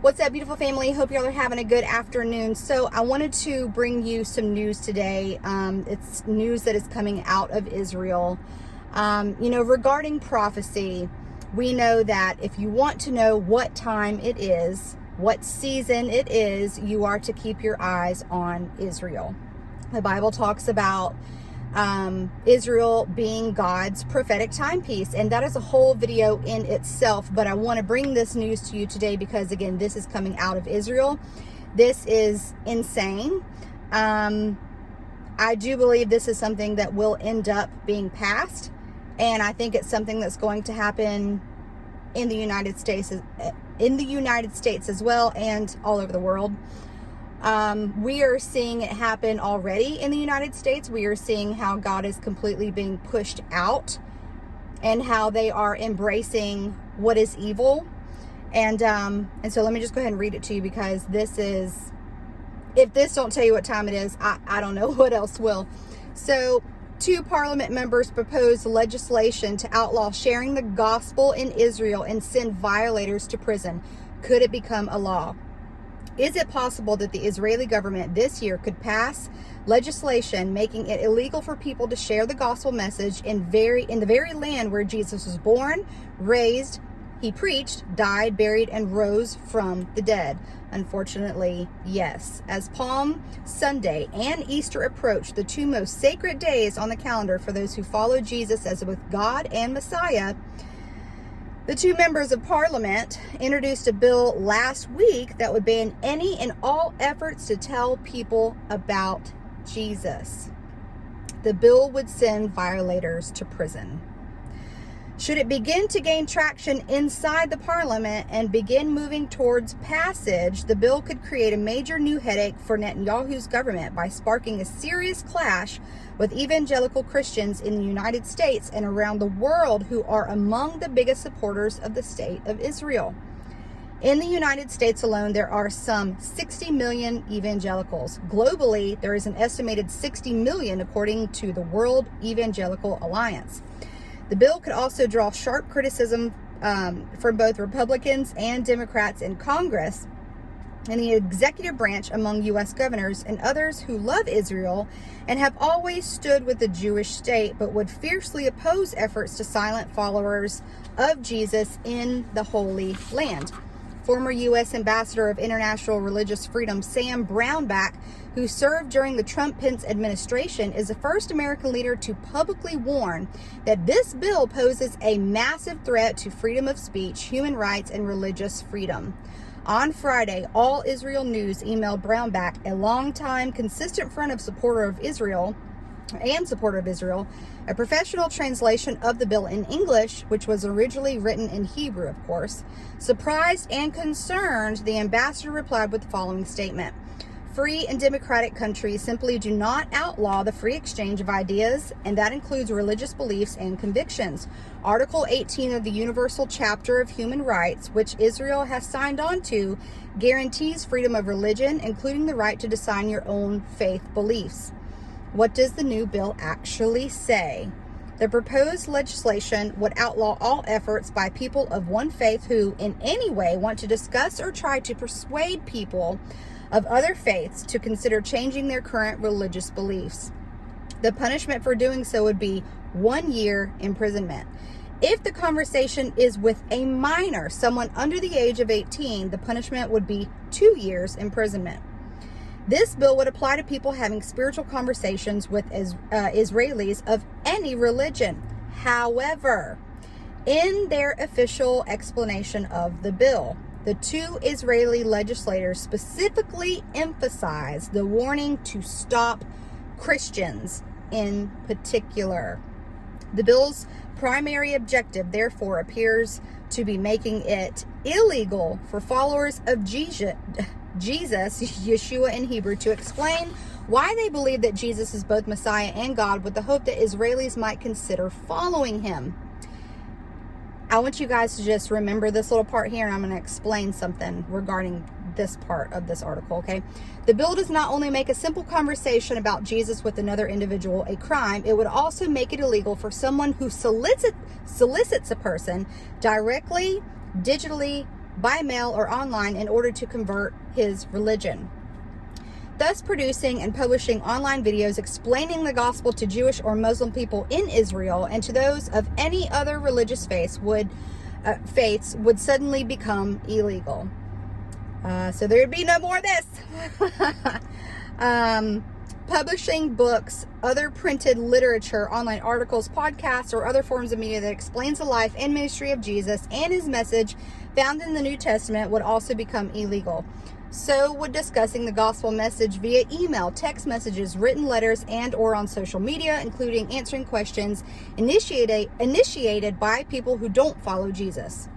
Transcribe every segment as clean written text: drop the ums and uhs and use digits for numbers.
What's up, beautiful family? Hope y'all are having a good afternoon. So I wanted to bring you some news today. It's news that is coming out of Israel. Regarding prophecy, we know that if you want to know what time it is, what season it is, you are to keep your eyes on Israel. The Bible talks about Israel being God's prophetic timepiece, and that is a whole video in itself, but I want to bring this news to you today because, again, this is coming out of Israel. This is insane. I do believe this is something that will end up being passed, and I think it's something that's going to happen in the United States as well, and all over the world. We are seeing it happen already in the United States. We are seeing how God is completely being pushed out and how they are embracing what is evil. And so let me just go ahead and read it to you, because this is, if this don't tell you what time it is, I don't know what else will. So 2 parliament members proposed legislation to outlaw sharing the gospel in Israel and send violators to prison. Could it become a law? Is it possible that the Israeli government this year could pass legislation making it illegal for people to share the gospel message in the very land where Jesus was born, raised, he preached, died, buried, and rose from the dead? Unfortunately, yes. As Palm Sunday and Easter approach, the 2 most sacred days on the calendar for those who follow Jesus as both God and Messiah, the 2 members of parliament introduced a bill last week that would ban any and all efforts to tell people about Jesus. The bill would send violators to prison. Should it begin to gain traction inside the parliament and begin moving towards passage, the bill could create a major new headache for Netanyahu's government by sparking a serious clash with evangelical Christians in the United States and around the world, who are among the biggest supporters of the state of Israel. In the United States alone, there are some 60 million evangelicals. Globally, there is an estimated 60 million, according to the World Evangelical Alliance. The bill could also draw sharp criticism from both Republicans and Democrats in Congress and the executive branch, among U.S. governors and others who love Israel and have always stood with the Jewish state, but would fiercely oppose efforts to silence followers of Jesus in the Holy Land. Former U.S. Ambassador of International Religious Freedom Sam Brownback, who served during the Trump-Pence administration, is the first American leader to publicly warn that this bill poses a massive threat to freedom of speech, human rights, and religious freedom. On Friday, All Israel News emailed Brownback, a longtime consistent supporter of Israel, a professional translation of the bill in English, which was originally written in Hebrew, of course. Surprised and concerned, the ambassador replied with the following statement: "Free and democratic countries simply do not outlaw the free exchange of ideas, and that includes religious beliefs and convictions. Article 18 of the Universal Chapter of Human Rights, which Israel has signed on to, guarantees freedom of religion, including the right to decide your own faith beliefs." What does the new bill actually say? The proposed legislation would outlaw all efforts by people of one faith who in any way want to discuss or try to persuade people of other faiths to consider changing their current religious beliefs. The punishment for doing so would be 1 year imprisonment. If the conversation is with a minor, someone under the age of 18, the punishment would be 2 years imprisonment. This bill would apply to people having spiritual conversations with Israelis of any religion. However, in their official explanation of the bill, the 2 Israeli legislators specifically emphasized the warning to stop Christians in particular. The bill's primary objective, therefore, appears to be making it illegal for followers of Jesus, Yeshua in Hebrew, to explain why they believe that Jesus is both Messiah and God, with the hope that Israelis might consider following him. I want you guys to just remember this little part here, and I'm going to explain something regarding this part of this article, okay? The bill does not only make a simple conversation about Jesus with another individual a crime, it would also make it illegal for someone who solicits a person directly, digitally, by mail or online in order to convert his religion, thus producing and publishing online videos explaining the gospel to Jewish or Muslim people in Israel and to those of any other religious faiths would suddenly become illegal. So there'd be no more of this. Publishing books, other printed literature, online articles, podcasts, or other forms of media that explains the life and ministry of Jesus and his message found in the New Testament would also become illegal. So would discussing the gospel message via email, text messages, written letters, and or on social media, including answering questions initiated by people who don't follow Jesus.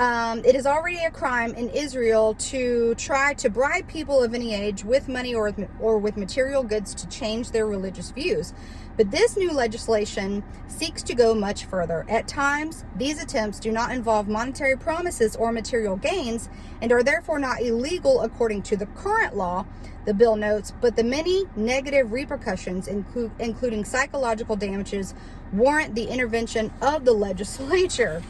It is already a crime in Israel to try to bribe people of any age with money or with material goods to change their religious views. But this new legislation seeks to go much further. At times, these attempts do not involve monetary promises or material gains and are therefore not illegal according to the current law, the bill notes, but the many negative repercussions, including psychological damages, warrant the intervention of the legislature.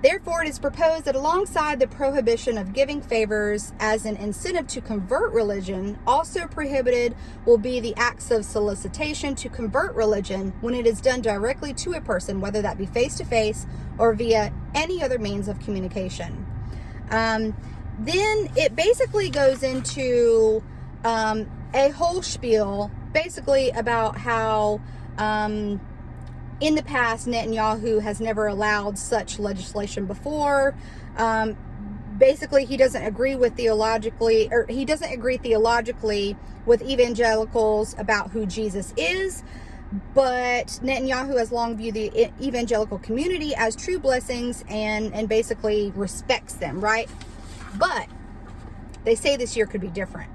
Therefore, it is proposed that alongside the prohibition of giving favors as an incentive to convert religion, also prohibited will be the acts of solicitation to convert religion when it is done directly to a person, whether that be face-to-face or via any other means of communication. Then it basically goes into a whole spiel, basically about how in the past, Netanyahu has never allowed such legislation before. Basically, he doesn't agree theologically with evangelicals about who Jesus is. But Netanyahu has long viewed the evangelical community as true blessings and basically respects them, right? But they say this year could be different.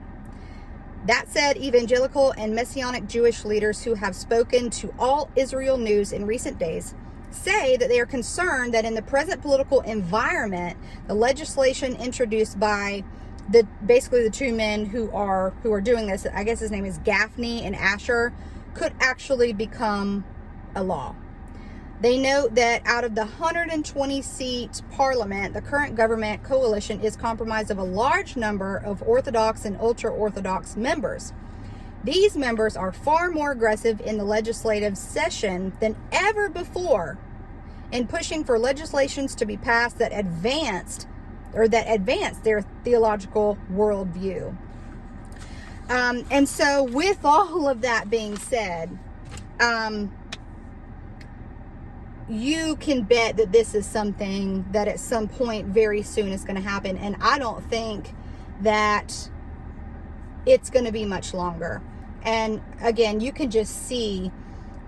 That said, evangelical and Messianic Jewish leaders who have spoken to All Israel News in recent days say that they are concerned that in the present political environment, the legislation introduced by basically the two men who are doing this, I guess his name is Gaffney and Asher, could actually become a law. They note that out of the 120-seat parliament, the current government coalition is comprised of a large number of Orthodox and ultra-Orthodox members. These members are far more aggressive in the legislative session than ever before in pushing for legislations to be passed that advance their theological worldview. And so with all of that being said, you can bet that this is something that at some point very soon is going to happen. And I don't think that it's going to be much longer. And again, you can just see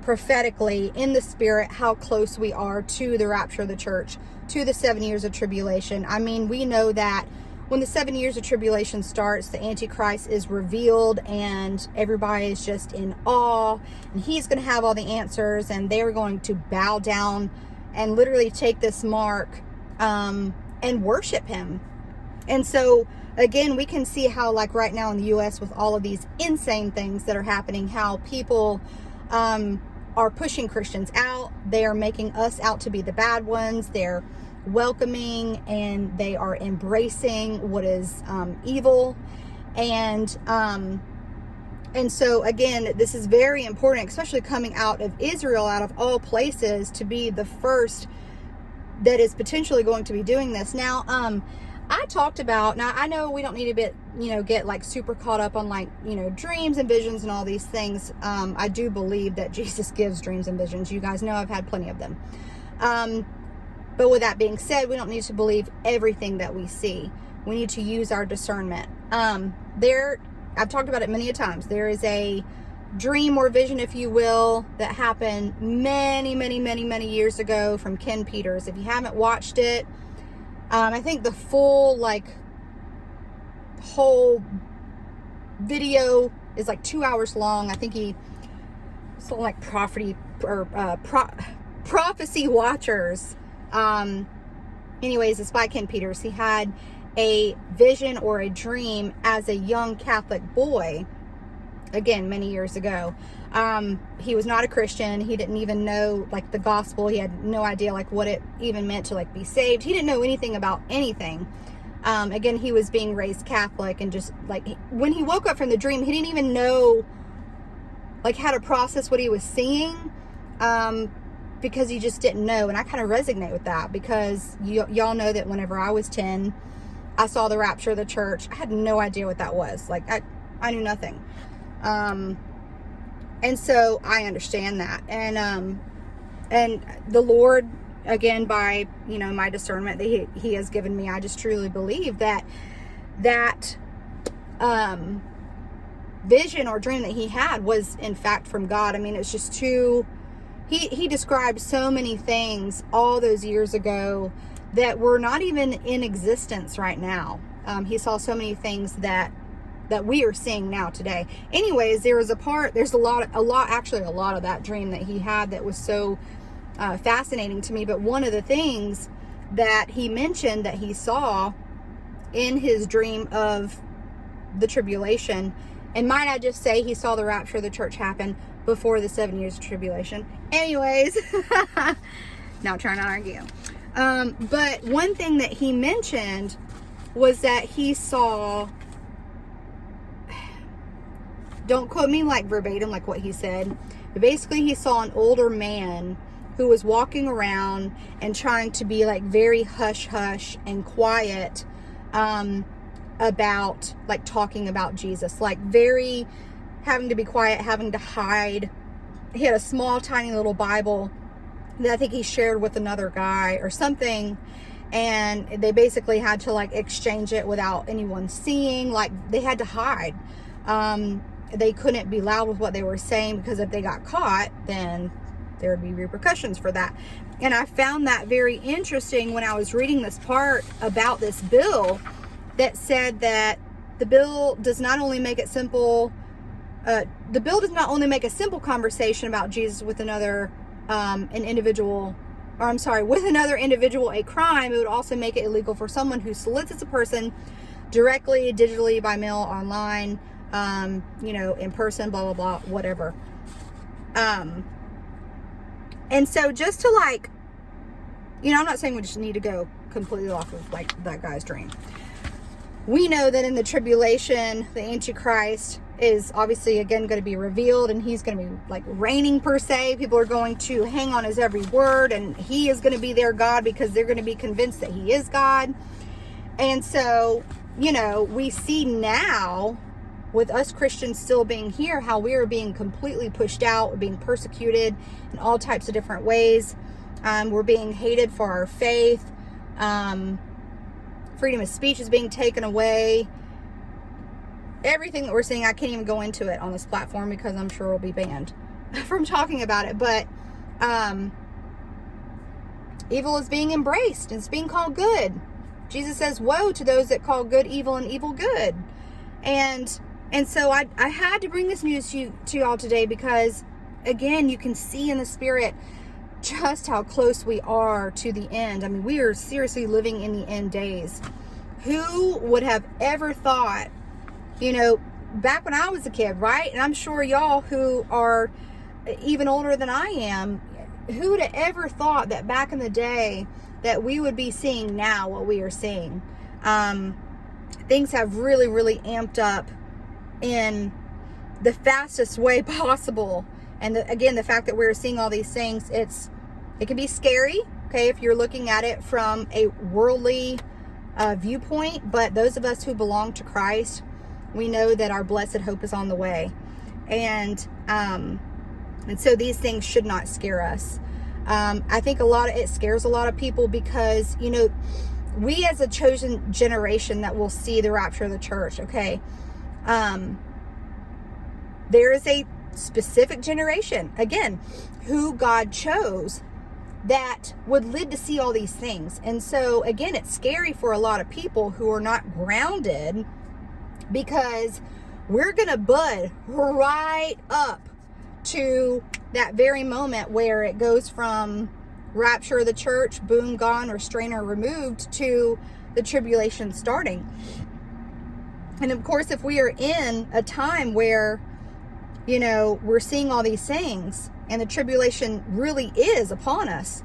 prophetically in the spirit how close we are to the rapture of the church, to the 7 years of tribulation. I mean, we know that when the 7 years of tribulation starts, the Antichrist is revealed and everybody is just in awe, and he's going to have all the answers, and they're going to bow down and literally take this mark and worship him. And so again, we can see how, like right now in the US with all of these insane things that are happening, how people are pushing Christians out. They are making us out to be the bad ones. They're welcoming and they are embracing what is evil. And so again, this is very important, especially coming out of Israel, out of all places, to be the first that is potentially going to be doing this. Now, I talked about, now I know we don't need to get like super caught up on like, dreams and visions and all these things. I do believe that Jesus gives dreams and visions. You guys know I've had plenty of them. But with that being said, we don't need to believe everything that we see. We need to use our discernment. I've talked about it many a times. There is a dream or vision, if you will, that happened many, many, many, many years ago from Ken Peters. If you haven't watched it, I think the full, whole video is like 2 hours long. I think he sold like Prophecy Watchers. Anyways, it's by Ken Peters. He had a vision or a dream as a young Catholic boy again, many years ago. He was not a Christian. He didn't even know like the gospel. He had no idea like what it even meant to like be saved. He didn't know anything about anything. Again, he was being raised Catholic, and just like when he woke up from the dream, he didn't even know like how to process what he was seeing, because he just didn't know. And I kind of resonate with that, because y'all know that whenever I was 10, I saw the rapture of the church. I had no idea what that was. Like I knew nothing. And so I understand that. And the Lord, again, by, my discernment that he has given me, I just truly believe that vision or dream that he had was in fact from God. I mean, it's just he described so many things all those years ago that were not even in existence right now. He saw so many things that we are seeing now today. Anyways, there's a lot of that dream that he had that was so fascinating to me. But one of the things that he mentioned that he saw in his dream of the tribulation, and might I just say, he saw the rapture of the church happen before the 7 years of tribulation. Anyways, not trying to argue. But one thing that he mentioned was that he saw, don't quote me like verbatim like what he said, but basically he saw an older man who was walking around and trying to be like very hush hush and quiet about like talking about Jesus, like very having to be quiet, having to hide. He had a small tiny little Bible that I think he shared with another guy or something, and they basically had to like exchange it without anyone seeing. Like they had to hide. They couldn't be loud with what they were saying, because if they got caught, then there would be repercussions for that. And I found that very interesting when I was reading this part about this bill that said that the bill does not only make it simple, make a simple conversation about Jesus with another individual a crime. It would also make it illegal for someone who solicits a person directly, digitally, by mail, online, in person, blah, blah, blah, whatever. And so just to like, I'm not saying we just need to go completely off of like that guy's dream. We know that in the tribulation, the Antichrist is obviously again going to be revealed, and he's going to be like reigning per se. People are going to hang on his every word, and he is going to be their God, because they're going to be convinced that he is God. And so, we see now with us Christians still being here, how we are being completely pushed out, we're being persecuted in all types of different ways. We're being hated for our faith. Freedom of speech is being taken away. Everything that we're seeing, I can't even go into it on this platform because I'm sure we'll be banned from talking about it. But evil is being embraced. It's being called good. Jesus says, woe to those that call good evil and evil good. And so I had to bring this news to y'all today, because again, you can see in the spirit just how close we are to the end. I mean, we are seriously living in the end days. Who would have ever thought, back when I was a kid, right? And I'm sure y'all who are even older than I am, who would have ever thought that back in the day that we would be seeing now what we are seeing? Things have really, really amped up in the fastest way possible. And again, the fact that we're seeing all these things, it can be scary, okay, if you're looking at it from a worldly viewpoint. But those of us who belong to Christ, we know that our blessed hope is on the way. And so these things should not scare us. I think it scares a lot of people because, we as a chosen generation that will see the rapture of the church, okay, there is a specific generation, again, who God chose that would live to see all these things. And so again, it's scary for a lot of people who are not grounded, because we're gonna bud right up to that very moment where it goes from rapture of the church, boom, gone, restrainer removed, to the tribulation starting. And of course, if we are in a time where we're seeing all these things and the tribulation really is upon us.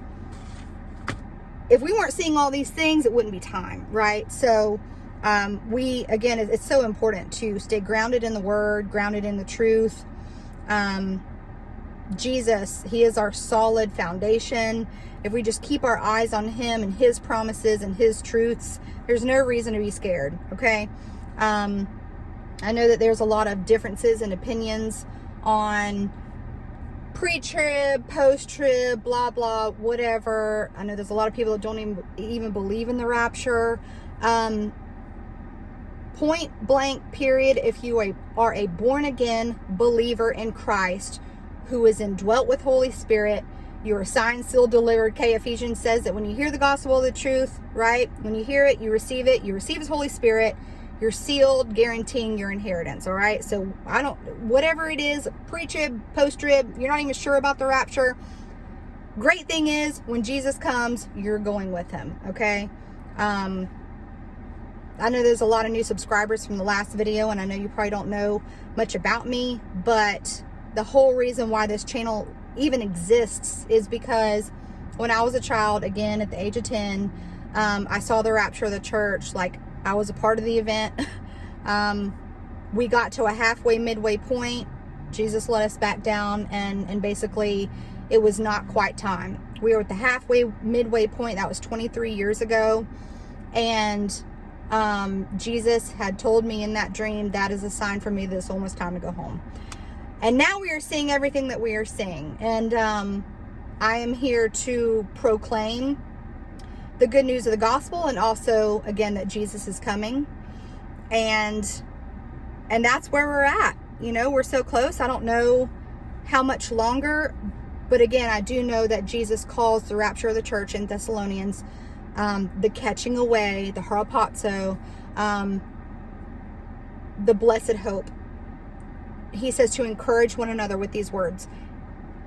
If we weren't seeing all these things, it wouldn't be time, right? So again, it's so important to stay grounded in the word, grounded in the truth. Jesus, he is our solid foundation. If we just keep our eyes on him and his promises and his truths, there's no reason to be scared, okay? I know that there's a lot of differences and opinions on pre-trib, post-trib, blah, blah, whatever. I know there's a lot of people that don't even believe in the rapture. Point blank period, if you are a born-again believer in Christ who is indwelt with Holy Spirit, you are signed, sealed, delivered. Okay, Ephesians says that when you hear the gospel of the truth, right? When you hear it, you receive his Holy Spirit. You're sealed, guaranteeing your inheritance, all right? So whatever it is, pre-trib, post-trib, you're not even sure about the rapture. Great thing is, when Jesus comes, you're going with him, okay? I know there's a lot of new subscribers from the last video, and I know you probably don't know much about me, but the whole reason why this channel even exists is because when I was a child, again, at the age of 10, I saw the rapture of the church. Like, I was a part of the event. We got to a midway point. Jesus let us back down, and basically it was not quite time. We were at the midway point. That was 23 years ago. And Jesus had told me in that dream, that is a sign for me that it's almost time to go home. And now we are seeing everything that we are seeing. And I am here to proclaim the good news of the gospel, and also, again, that Jesus is coming. And that's where we're at. We're so close. I don't know how much longer, but again, I do know that Jesus calls the rapture of the church in Thessalonians the catching away, the harpazo, the blessed hope. He says to encourage one another with these words.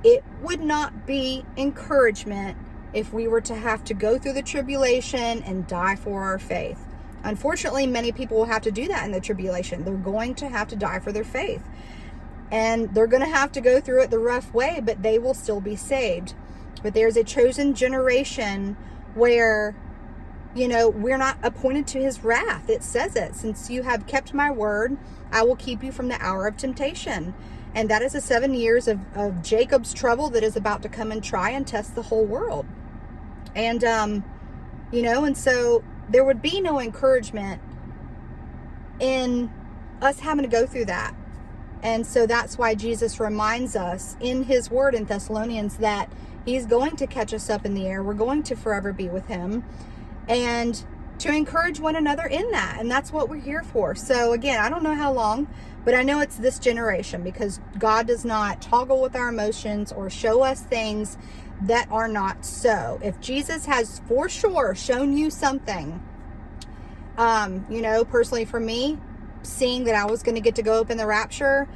It would not be encouragement if we were to have to go through the tribulation and die for our faith. Unfortunately, many people will have to do that in the tribulation. They're going to have to die for their faith. And they're going to have to go through it the rough way, but they will still be saved. But there's a chosen generation where, we're not appointed to his wrath. It says it. Since you have kept my word, I will keep you from the hour of temptation. And that is the 7 years of Jacob's trouble that is about to come and try and test the whole world. And, and so there would be no encouragement in us having to go through that. And so that's why Jesus reminds us in his word in Thessalonians that he's going to catch us up in the air. We're going to forever be with him. And to encourage one another in that. And that's what we're here for. So again, I don't know how long, but I know it's this generation, because God does not toggle with our emotions or show us things that are not so. If Jesus has for sure shown you something, personally for me, seeing that I was going to get to go up in the rapture,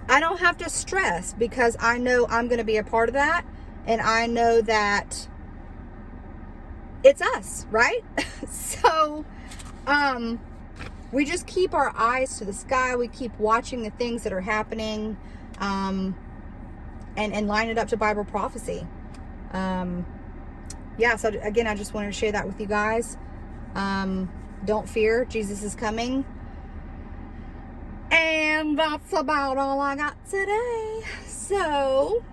I don't have to stress, because I know I'm going to be a part of that. And I know that it's us, right? So, we just keep our eyes to the sky. We keep watching the things that are happening, and line it up to Bible prophecy. So again, I just wanted to share that with you guys. Don't fear, Jesus is coming. And that's about all I got today. So,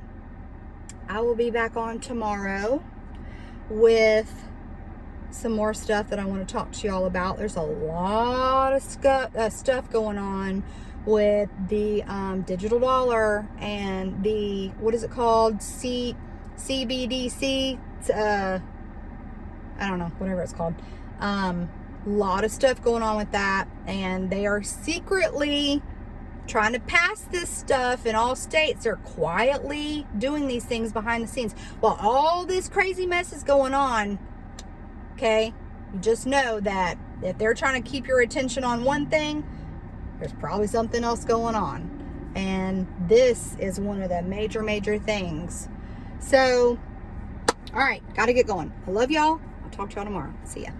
I will be back on tomorrow with some more stuff that I want to talk to y'all about. There's a lot of stuff going on with the digital dollar and the, what is it called? CBDC. I don't know, whatever it's called. Lot of stuff going on with that, and they are secretly trying to pass this stuff in all states. They're quietly doing these things behind the scenes while all this crazy mess is going on. Okay, you just know that if they're trying to keep your attention on one thing, there's probably something else going on, and this is one of the major things. So, all right, gotta get going. I love y'all. I'll talk to y'all tomorrow. See ya.